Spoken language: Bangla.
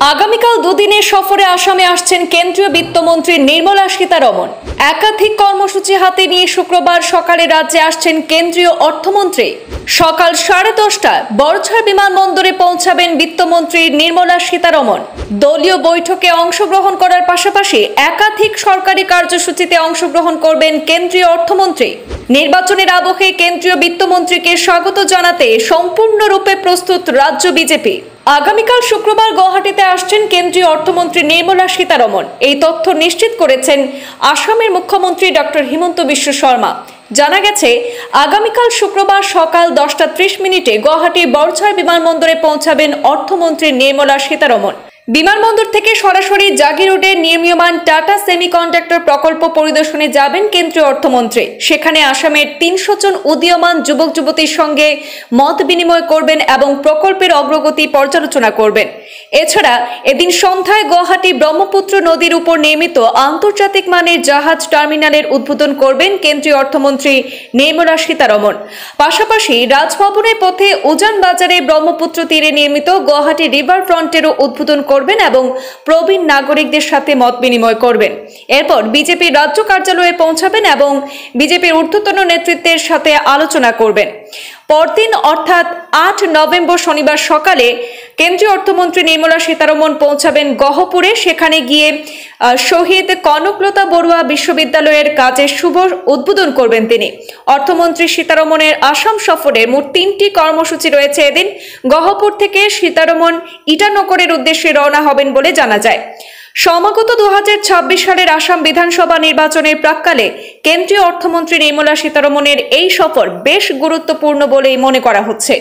আগামীকাল দুদিনের সফরে আসামে আসছেন কেন্দ্রীয় বিত্তমন্ত্রী নির্মলা সীতারমণ। একাধিক কর্মসূচি হাতে নিয়ে শুক্রবার সকালে রাজ্যে আসছেন কেন্দ্রীয় অর্থমন্ত্রী। সকাল 10:30টায় বড়ঝাড় বিমানবন্দরে পৌঁছাবেন বিত্তমন্ত্রী নির্মলা সীতারমণ। দলীয় বৈঠকে অংশগ্রহণ করার পাশাপাশি একাধিক সরকারি কার্যসূচিতে অংশগ্রহণ করবেন কেন্দ্রীয় অর্থমন্ত্রী। নির্বাচনের আবহে কেন্দ্রীয় বিত্তমন্ত্রীকে স্বাগত জানাতে সম্পূর্ণরূপে প্রস্তুত রাজ্য বিজেপি। আগামীকাল শুক্রবার গুয়াহাটিতে আসছেন কেন্দ্রীয় অর্থমন্ত্রী নির্মলা সীতারমণ। এই তথ্য নিশ্চিত করেছেন আসামের মুখ্যমন্ত্রী ডক্টর হিমন্ত বিশ্ব শর্মা। জানা গেছে, আগামীকাল শুক্রবার সকাল 10:30 গুয়াহাটি বড়ঝাড় বিমানবন্দরে পৌঁছাবেন অর্থমন্ত্রী নির্মলা সীতারমণ। বিমানবন্দর থেকে সরাসরি জাগিরোডে নির্মীয়মান টাটা সেমিকন্ডাক্টর প্রকল্প পরিদর্শনে যাবেন কেন্দ্রীয় অর্থমন্ত্রী। সেখানে আসামের 300 জন উদীয়মান যুবক যুবতীর সঙ্গে মত বিনিময় করবেন এবং প্রকল্পের অগ্রগতি পর্যালোচনা করবেন। এছাড়া এদিন সন্ধ্যায় গুয়াহাটি ব্রহ্মপুত্র নদীর উপর নির্মিত আন্তর্জাতিক মানের জাহাজ টার্মিনালের উদ্বোধন করবেন কেন্দ্রীয় অর্থমন্ত্রী নির্মলা সীতারমণ। পাশাপাশি রাজভবনের পথে উজান বাজারে ব্রহ্মপুত্র তীরে নির্মিত গুয়াহাটি রিভার ফ্রন্টেরও উদ্বোধন করবেন এবং প্রবীণ নাগরিকদের সাথে মত বিনিময় করবেন। এরপর বিজেপির রাজ্য কার্যালয়ে পৌঁছাবেন এবং বিজেপির ঊর্ধ্বতন নেতৃত্বের সাথে আলোচনা করবেন। পরদিন অর্থাৎ 8 নভেম্বর শনিবার সকালে কেন্দ্রীয় অর্থমন্ত্রী নির্মলা সীতারমণ পৌঁছাবেন গহপুরে। সেখানে গিয়ে শহীদ কনকলতা বড়ুয়া বিশ্ববিদ্যালয়ের কাজের শুভ উদ্বোধন করবেন তিনি। অর্থমন্ত্রী সীতারমণের আসাম সফরে মোট 3টি কর্মসূচি রয়েছে। এদিন গহপুর থেকে সীতারমণ ইটানগরের উদ্দেশ্যে রওনা হবেন বলে জানা যায়। সমাগত 2026 সালের আসাম বিধানসভা নির্বাচনের প্রাক্কালে কেন্দ্রীয় অর্থমন্ত্রী নির্মলা সীতারমণের এই সফর বেশ গুরুত্বপূর্ণ বলেই মনে করা হচ্ছে।